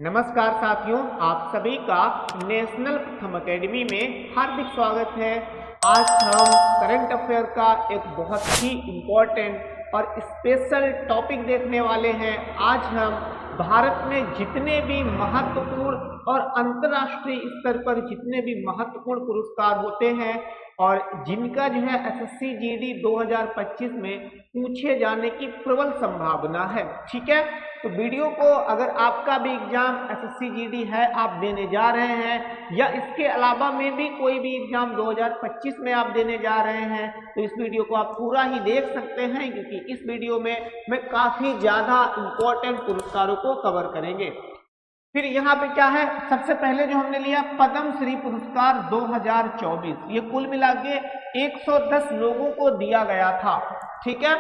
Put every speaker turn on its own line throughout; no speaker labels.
नमस्कार साथियों, आप सभी का नेशनल प्रथम एकेडमी में हार्दिक स्वागत है। आज हम करंट अफेयर का एक बहुत ही इम्पोर्टेंट और स्पेशल टॉपिक देखने वाले हैं। आज हम भारत में जितने भी महत्वपूर्ण और अंतर्राष्ट्रीय स्तर पर जितने भी महत्वपूर्ण पुरस्कार होते हैं और जिनका जो है एसएससी जीडी 2025 में पूछे जाने की प्रबल संभावना है। ठीक है, तो वीडियो को अगर आपका भी एग्जाम एसएससी जीडी है, आप देने जा रहे हैं या इसके अलावा में भी कोई भी एग्जाम 2025 में आप देने जा रहे हैं, तो इस वीडियो को आप पूरा ही देख सकते हैं, क्योंकि इस वीडियो में मैं काफी ज्यादा इंपॉर्टेंट पुरस्कारों को कवर करेंगे। फिर यहाँ पे क्या है, सबसे पहले जो हमने लिया पद्म श्री पुरस्कार 2024, ये कुल मिला के 110 लोगों को दिया गया था। ठीक है,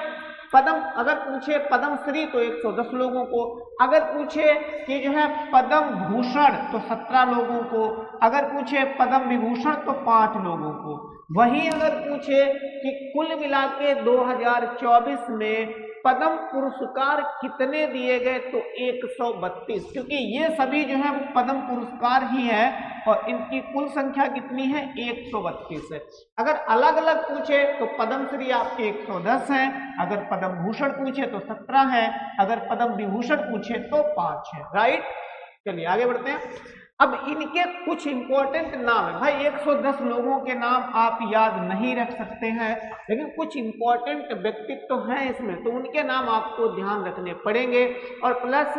पद्म अगर पूछे पद्म श्री तो 110 लोगों को, अगर पूछे कि जो है पद्म भूषण तो 17 लोगों को, अगर पूछे पद्म विभूषण तो 5 लोगों को। वहीं अगर पूछे कि कुल मिला के 2024 में पद्म पुरस्कार कितने दिए गए तो 132, क्योंकि ये सभी जो है वो पद्म पुरस्कार ही है और इनकी कुल संख्या कितनी है, 132 है। अगर अलग अलग पूछे तो पद्म श्री आपके 110 है, अगर पद्म भूषण पूछे तो 17 है, अगर पद्म विभूषण पूछे तो 5 है। राइट, चलिए आगे बढ़ते हैं। अब इनके कुछ इंपॉर्टेंट नाम है भाई। 110 लोगों के नाम आप याद नहीं रख सकते हैं, लेकिन कुछ इंपॉर्टेंट व्यक्तित्व तो हैं इसमें, तो उनके नाम आपको ध्यान रखने पड़ेंगे। और प्लस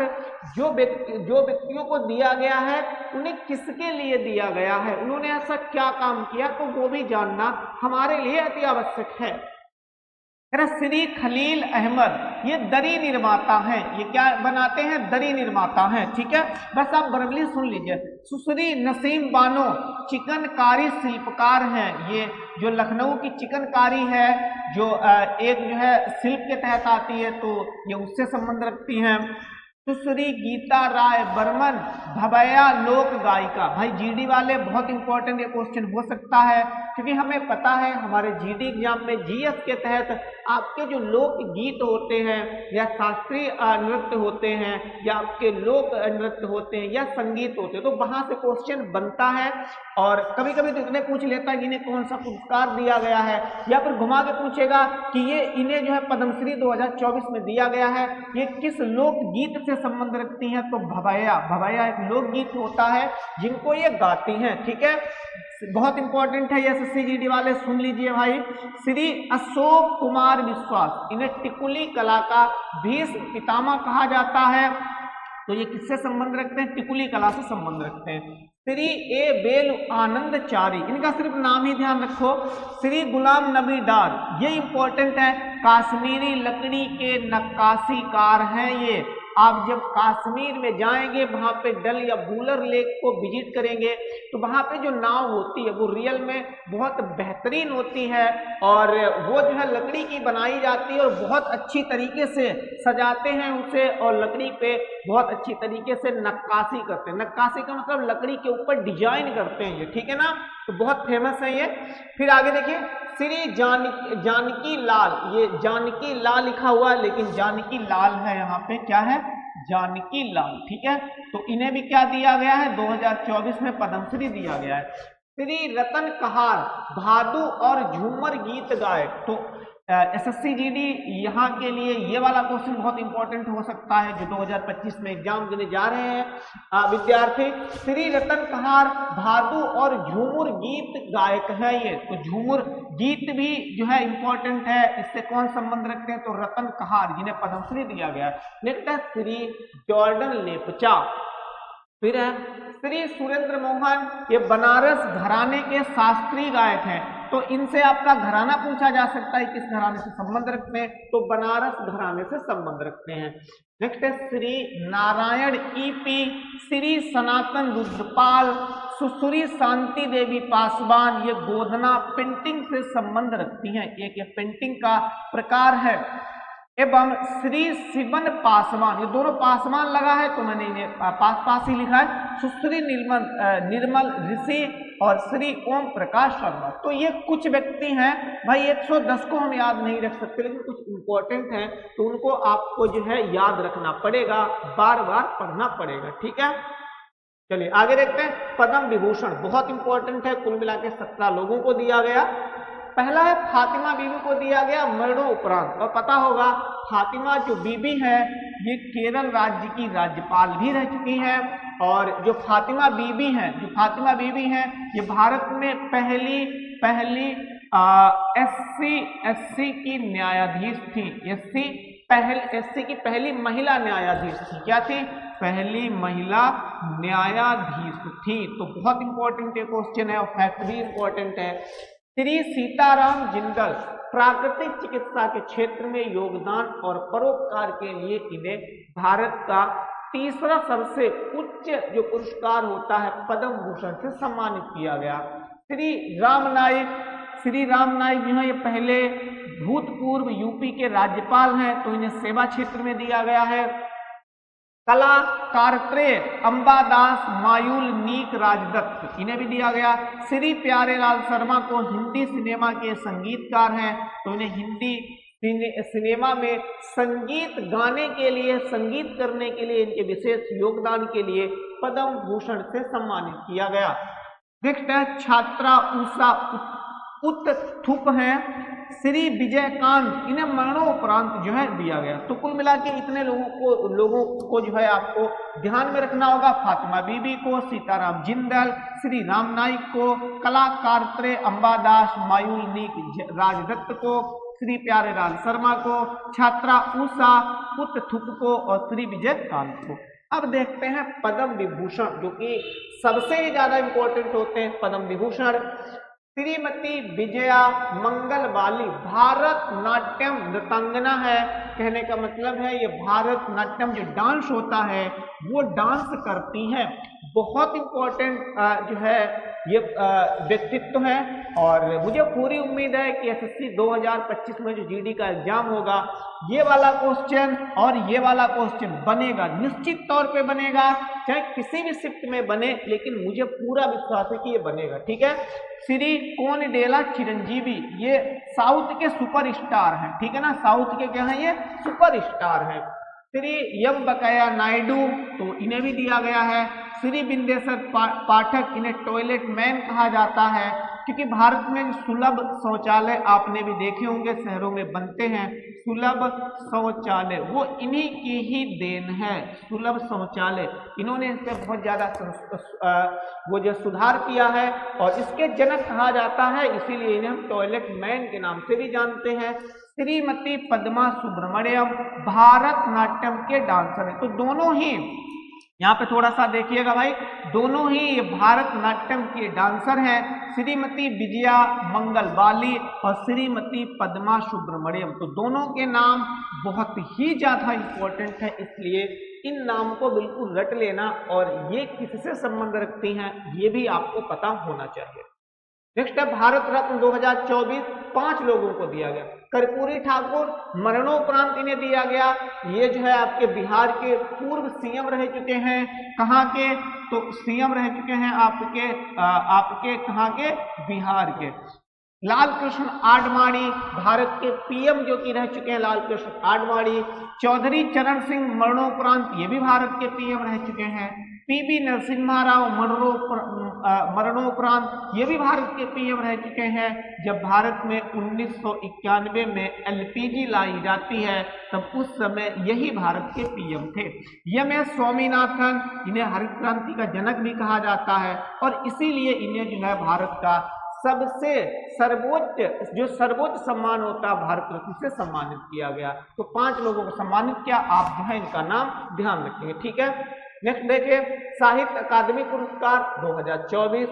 जो व्यक्तियों को दिया गया है उन्हें किसके लिए दिया गया है, उन्होंने ऐसा क्या काम किया, तो वो भी जानना हमारे लिए अति आवश्यक है। श्री खलील अहमद ये दरी निर्माता हैं, ये क्या बनाते हैं, दरी निर्माता हैं। ठीक है, बस आप बरबली सुन लीजिए। सुश्री नसीम बानो चिकनकारी शिल्पकार हैं, ये जो लखनऊ की चिकनकारी है जो एक जो है शिल्प के तहत आती है, तो ये उससे संबंध रखती हैं। सुश्री गीता राय बर्मन भबैया लोक गायिका। भाई जीडी वाले बहुत इंपॉर्टेंट ये क्वेश्चन हो सकता है, क्योंकि हमें पता है हमारे जीडी एग्जाम में जीएस के तहत आपके जो लोक गीत होते हैं या शास्त्रीय नृत्य होते हैं या आपके लोक नृत्य होते हैं या संगीत होते हैं, तो वहां से क्वेश्चन बनता है। और कभी कभी तो इतने पूछ लेता है कि इन्हें कौन सा पुरस्कार दिया गया है, या फिर घुमा के पूछेगा कि ये इन्हें जो है पद्मश्री 2024 में दिया गया है, ये किस लोक गीत से संबंध रखती हैं, तो भबैया एक लोकगीत होता है जिनको ये गाती हैं। ठीक है, बहुत इंपॉर्टेंट है, ये एसएससी जीडी वाले सुन लीजिए भाई। श्री अशोक कुमार विश्वास, इन्हें टिकुली कला का भीष्म पितामह कहा जाता है, तो ये किससे संबंध रखते हैं, टिकुली कला से संबंध रखते हैं। श्री ए बेल आनंदचारी, इनका सिर्फ नाम ही ध्यान रखो। श्री गुलाम नबी डार, ये इंपॉर्टेंट है, काश्मीरी लकड़ी के नक्काशीकार हैं ये। आप जब कश्मीर में जाएंगे, वहां पे डल या वूलर लेक को विजिट करेंगे, तो वहां पे जो नाव होती है वो रियल में बहुत बेहतरीन होती है, और वो जो है लकड़ी की बनाई जाती है और बहुत अच्छी तरीके से सजाते हैं उसे, और लकड़ी पे बहुत अच्छी तरीके से नक्काशी करते हैं। नक्काशी का मतलब लकड़ी के ऊपर डिजाइन करते हैं ये। ठीक है ना, तो बहुत फेमस है ये। फिर आगे देखिए, श्री जानकी लाल, ये जानकी लाल लिखा हुआ है लेकिन जानकी लाल है, यहाँ पे क्या है, जानकी लाल। ठीक है, तो इन्हें भी क्या दिया गया है, 2024 में पद्मश्री दिया गया है। श्री रतन कहार भादु और झूमर गीत गायक, तो एसएससी जीडी यहाँ के लिए ये वाला क्वेश्चन बहुत इंपॉर्टेंट हो सकता है जो 2025 में एग्जाम देने जा रहे हैं विद्यार्थी। श्री रतन कहार भादु और झूमर गीत गायक है ये, तो झूमर गीत भी जो है इंपॉर्टेंट है, इससे कौन संबंध रखते हैं, तो रतन कहार जिन्हें पद्मश्री दिया गया है। नेक्स्ट है श्री जॉर्डन लेपचा। फिर है श्री सुरेंद्र मोहन, ये बनारस घराने के शास्त्रीय गायक हैं, तो इनसे आपका घराना पूछा जा सकता है, किस घराने से संबंध रखते हैं, तो बनारस घराने से संबंध रखते हैं। नेक्स्ट है श्री नारायण ईपी, श्री सनातन रुद्रपाल, सुश्री शांति देवी पासवान, ये गोधना पेंटिंग से संबंध रखती हैं, एक ये पेंटिंग का प्रकार है। एवं श्री शिवन पासवान, ये दोनों पासवान लगा है तो मैंने इन्हें पास ही लिखा है। सुश्री निर्मल ऋषि और श्री ओम प्रकाश शर्मा। तो ये कुछ व्यक्ति हैं भाई, 110 को हम याद नहीं रख सकते, लेकिन कुछ इंपॉर्टेंट हैं तो उनको आपको जो है याद रखना पड़ेगा, बार बार पढ़ना पड़ेगा, ठीक है। चलिए आगे देखते हैं। पद्म विभूषण बहुत इंपॉर्टेंट है, कुल मिला के 17 लोगों को दिया गया। पहला है फातिमा बीबी को दिया गया मरणोपरांत, और पता होगा फातिमा जो बीबी है ये केरल राज्य की राज्यपाल भी रह चुकी है, और जो फातिमा बीबी हैं ये भारत में पहली एससी की न्यायाधीश थी। एससी की पहली महिला न्यायाधीश थी। क्या थी? पहली महिला न्यायाधीश थी। तो बहुत इंपॉर्टेंट ये क्वेश्चन है और फैक्ट भी इंपॉर्टेंट है। श्री सीताराम जिंदल प्राकृतिक चिकित्सा के क्षेत्र में योगदान और परोपकार के लिए इन्हें भारत का तीसरा सबसे उच्च जो पुरस्कार होता है पद्म भूषण से सम्मानित किया गया। श्री राम नाईक जो है ये पहले भूतपूर्व यूपी के राज्यपाल हैं, तो इन्हें सेवा क्षेत्र में दिया गया है। कलाकारत्रे अंबादास मायूल नीक राजदत्त, इन्हें भी दिया गया। श्री प्यारेलाल शर्मा को हिंदी सिनेमा के संगीतकार हैं, तो इन्हें हिंदी सिनेमा में संगीत गाने के लिए, संगीत करने के लिए, इनके विशेष योगदान के लिए पद्म भूषण से सम्मानित किया गया। नेक्स्ट है छात्रा उषा उत्थुप हैं, श्री विजयकांत, इन्हें मरणोपरांत जो है दिया गया। तो कुल मिला के इतने लोगों को जो है आपको ध्यान में रखना होगा। फातिमा बीबी को, सीताराम जिंदल, श्री राम नाईक को, कलाकारत्रे अंबादास मायूल नीक राजदत्त को, श्री प्यारेलाल शर्मा को, छात्रा उषा उत्थुप को और श्री विजयकांत को। अब देखते हैं पद्म विभूषण, जो कि सबसे ही ज्यादा इंपॉर्टेंट होते हैं। पद्म विभूषण श्रीमती विजया मंगल बाली भारत नाट्यम नृत्यांगना है। कहने का मतलब है ये भारत नाट्यम जो डांस होता है वो डांस करती है। बहुत इंपॉर्टेंट जो है ये व्यक्तित्व है, और मुझे पूरी उम्मीद है कि एसएससी 2025 में जो जीडी का एग्जाम होगा ये वाला क्वेश्चन और ये वाला क्वेश्चन बनेगा, निश्चित तौर पे बनेगा, चाहे किसी भी शिफ्ट में बने, लेकिन मुझे पूरा विश्वास है कि ये बनेगा, ठीक है। श्री कोनडेला चिरंजीवी, ये साउथ के सुपरस्टार हैं, ठीक है ना, साउथ के क्या है, ये सुपरस्टार हैं। श्री यम बकाया नायडू, तो इन्हें भी दिया गया है। श्री बिंदेश्वर पाठक, इन्हें टॉयलेट मैन कहा जाता है, क्योंकि भारत में सुलभ शौचालय आपने भी देखे होंगे, शहरों में बनते हैं सुलभ शौचालय, वो इन्हीं की ही देन है। सुलभ शौचालय, इन्होंने इससे बहुत ज्यादा वो जो सुधार किया है, और इसके जनक कहा जाता है, इसीलिए इन्हें हम टॉयलेट मैन के नाम से भी जानते हैं। श्रीमती पद्मा सुब्रमण्यम भारत नाट्यम के डांसर है। तो दोनों ही यहाँ पे थोड़ा सा देखिएगा भाई, दोनों ही भारत नाट्यम के डांसर हैं, श्रीमती विजया मंगल बाली और श्रीमती पद्मा सुब्रमण्यम। तो दोनों के नाम बहुत ही ज्यादा इंपॉर्टेंट है, इसलिए इन नाम को बिल्कुल रट लेना, और ये किससे संबंध रखती हैं ये भी आपको पता होना चाहिए। नेक्स्ट है भारत रत्न 2024 5 लोगों को दिया गया। कर्पूरी ठाकुर मरणोपरांत इन्हें दिया गया। ये जो है आपके बिहार के पूर्व सीएम रह चुके हैं। कहाँ के? तो सीएम रह चुके हैं आपके कहाँ के? बिहार के। लाल कृष्ण आडवाणी भारत के पीएम जो कि रह चुके हैं, लाल कृष्ण आडवाणी। चौधरी चरण सिंह मरणोपरांत ये भी भारत के पीएम रह चुके हैं। पीवी नरसिम्हा राव मरणोपरांत ये भी भारत के पीएम रह चुके हैं। जब भारत में 1991 में एलपीजी लाई जाती है तब उस समय यही भारत के पीएम थे। एम.एस. स्वामीनाथन, इन्हें हरित क्रांति का जनक भी कहा जाता है, और इसीलिए इन्हें जो है भारत का सबसे सर्वोच्च सम्मान होता है भारत रत्न से सम्मानित किया गया। तो 5 लोगों को सम्मानित किया, आप जो है इनका नाम ध्यान रखेंगे, ठीक है। नेक्स्ट देखिए साहित्य अकादमी पुरस्कार 2024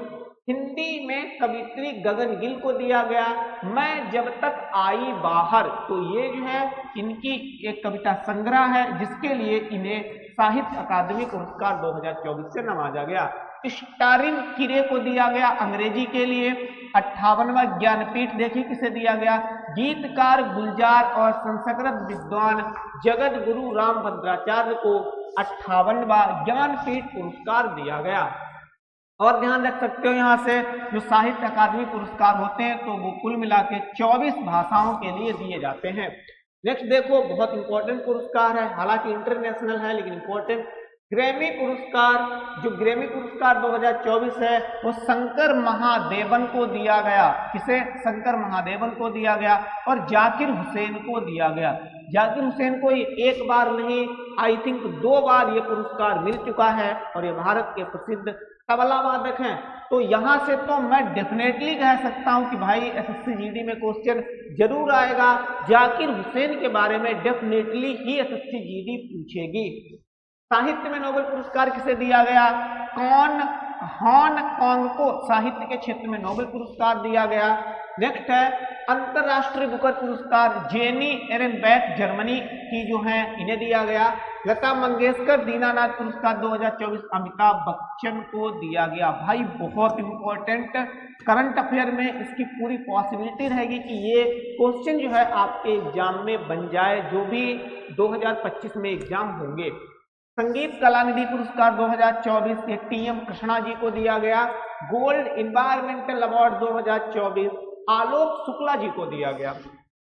हिंदी में कवित्री गगन गिल को दिया गया। मैं जब तक आई बाहर, तो ये जो है इनकी एक कविता संग्रह है, जिसके लिए इन्हें साहित्य अकादमी पुरस्कार 2024 से नवाजा गया। स्टारिन किरे को दिया गया अंग्रेजी के लिए। 58वां ज्ञानपीठ देखिए किसे दिया गया, गीतकार गुलजार और संस्कृत विद्वान जगत गुरु रामभद्राचार्य को 58वां ज्ञानपीठ पुरस्कार दिया गया। और ध्यान रख सकते हो यहाँ से जो साहित्य अकादमी पुरस्कार होते हैं तो वो कुल मिला के 24 भाषाओं के लिए दिए जाते हैं। नेक्स्ट देखो, बहुत इंपॉर्टेंट पुरस्कार है, हालांकि इंटरनेशनल है लेकिन इंपॉर्टेंट। ग्रैमी पुरस्कार, जो ग्रैमी पुरस्कार 2024 है वो शंकर महादेवन को दिया गया। किसे? शंकर महादेवन को दिया गया और जाकिर हुसैन को दिया गया। जाकिर हुसैन को एक बार नहीं, आई थिंक 2 बार ये पुरस्कार मिल चुका है और ये भारत के प्रसिद्ध तबला वादक हैं। तो यहाँ से तो मैं डेफिनेटली कह सकता हूँ कि भाई एसएससी जीडी में क्वेश्चन जरूर आएगा। जाकिर हुसैन के बारे में डेफिनेटली ही एसएससी जीडी पूछेगी। साहित्य में नोबेल पुरस्कार किसे दिया गया? हांगकांग को साहित्य के क्षेत्र में नोबेल पुरस्कार दिया गया। नेक्स्ट है अंतरराष्ट्रीय बुकर पुरस्कार जेनी एरेनबैक जर्मनी की जो है इन्हें दिया गया। लता मंगेशकर दीनानाथ पुरस्कार 2024 अमिताभ बच्चन को दिया गया। भाई बहुत इंपॉर्टेंट, करंट अफेयर में इसकी पूरी पॉसिबिलिटी रहेगी कि ये क्वेश्चन जो है आपके एग्जाम में बन जाए, जो भी 2025 में एग्जाम होंगे। संगीत कलानिधि पुरस्कार 2024 एक टीएम कृष्णा जी को दिया गया। Gold environmental award 2024 Alok Shukla ji को दिया गया।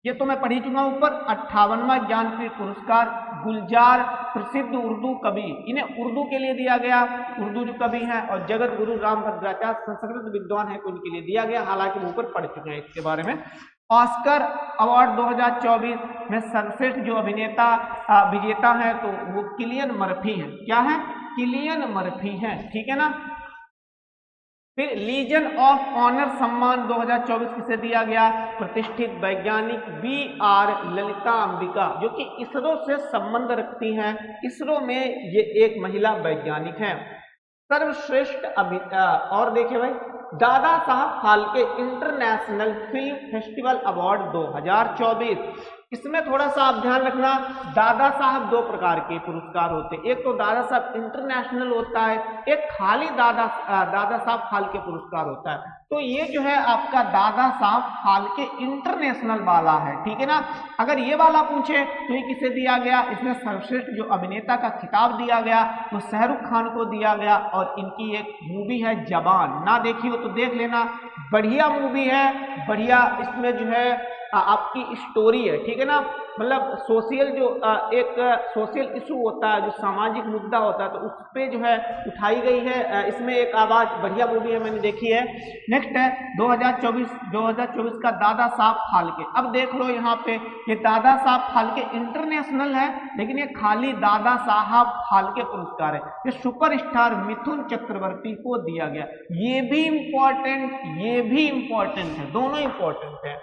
ये तो मैं पढ़ी चुका हूं। ऊपर 58वां ज्ञानपीठ पुरस्कार गुलजार प्रसिद्ध उर्दू कवि, इन्हें उर्दू के लिए दिया गया, उर्दू जो कवि हैं, और जगत गुरु रामभद्राचार्य संस्कृत विद्वान है उनके लिए दिया गया। हालांकि वो ऊपर पढ़ चुके हैं इसके बारे में। ऑस्कर अवार्ड 2024 में सर्वश्रेष्ठ जो अभिनेता विजेता है तो वो किलियन मर्फी है। क्या है? किलियन मर्फी है, ठीक है ना। फिर लीजन ऑफ ऑनर सम्मान 2024 किसे दिया गया? प्रतिष्ठित वैज्ञानिक BR ललिता अंबिका, जो कि इसरो से संबंध रखती हैं। इसरो में ये एक महिला वैज्ञानिक हैं। सर्वश्रेष्ठ और देखिए भाई, Dada Saheb Phalke international film festival award 2024, इसमें थोड़ा सा आप ध्यान रखना, दादा साहब 2 प्रकार के पुरस्कार होते हैं। एक तो दादा साहब इंटरनेशनल होता है, एक खाली दादा साहब फाल्के पुरस्कार होता है। तो ये जो है आपका दादा साहब फाल्के इंटरनेशनल वाला है, ठीक है ना। अगर ये वाला पूछे तो ये किसे दिया गया? इसमें सर्वश्रेष्ठ जो अभिनेता का खिताब दिया गया वो शाहरुख खान को दिया गया। और इनकी एक मूवी है जवान, ना देखी हो तो देख लेना, बढ़िया मूवी है, बढ़िया। इसमें जो है आपकी स्टोरी है, ठीक है ना। मतलब सोशल जो एक सोशल इशू होता है, जो सामाजिक मुद्दा होता है, तो उस पे जो है उठाई गई है। इसमें एक आवाज, बढ़िया मूवी है, मैंने देखी है। नेक्स्ट है 2024 का दादा साहब फाल्के। अब देख लो यहाँ पे, ये दादा साहब फाल्के इंटरनेशनल है, लेकिन ये खाली दादा साहब फाल्के पुरस्कार है। ये सुपरस्टार मिथुन चक्रवर्ती को दिया गया। ये भी इंपॉर्टेंट, ये भी इंपॉर्टेंट है, दोनों इंपॉर्टेंट है।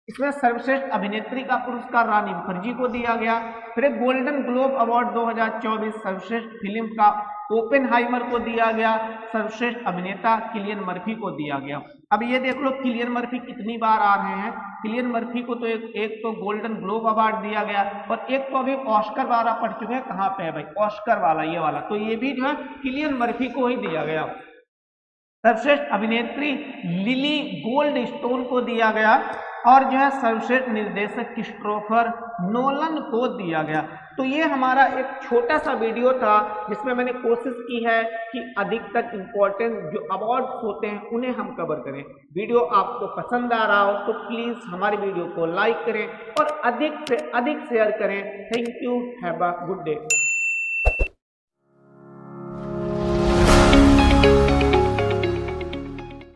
इसमें सर्वश्रेष्ठ अभिनेत्री का पुरस्कार रानी मुखर्जी को दिया गया। फिर गोल्डन ग्लोब अवार्ड 2024 सर्वश्रेष्ठ फिल्म का ओपेनहाइमर को दिया गया। सर्वश्रेष्ठ अभिनेता किलियन मर्फी को दिया गया। अब ये देख लो किलियन मर्फी कितनी बार आ रहे हैं। किलियन मर्फी को तो एक तो गोल्डन ग्लोब अवार्ड दिया गया और एक तो अभी ऑस्कर वाला पढ़ चुके हैं। कहाँ पे है भाई ऑस्कर वाला? ये वाला। तो ये भी जो है किलियन मर्फी को ही दिया गया। सर्वश्रेष्ठ अभिनेत्री लिली गोल्ड स्टोन को दिया गया और जो है सर्वश्रेष्ठ निर्देशक क्रिस्टोफर नोलन को दिया गया। तो ये हमारा एक छोटा सा वीडियो था जिसमें मैंने कोशिश की है कि अधिक तक इम्पोर्टेंट जो अवार्ड्स होते हैं उन्हें हम कवर करें। वीडियो आपको पसंद आ रहा हो तो प्लीज़ हमारी वीडियो को लाइक करें और अधिक से अधिक शेयर करें। Thank you, have a good day.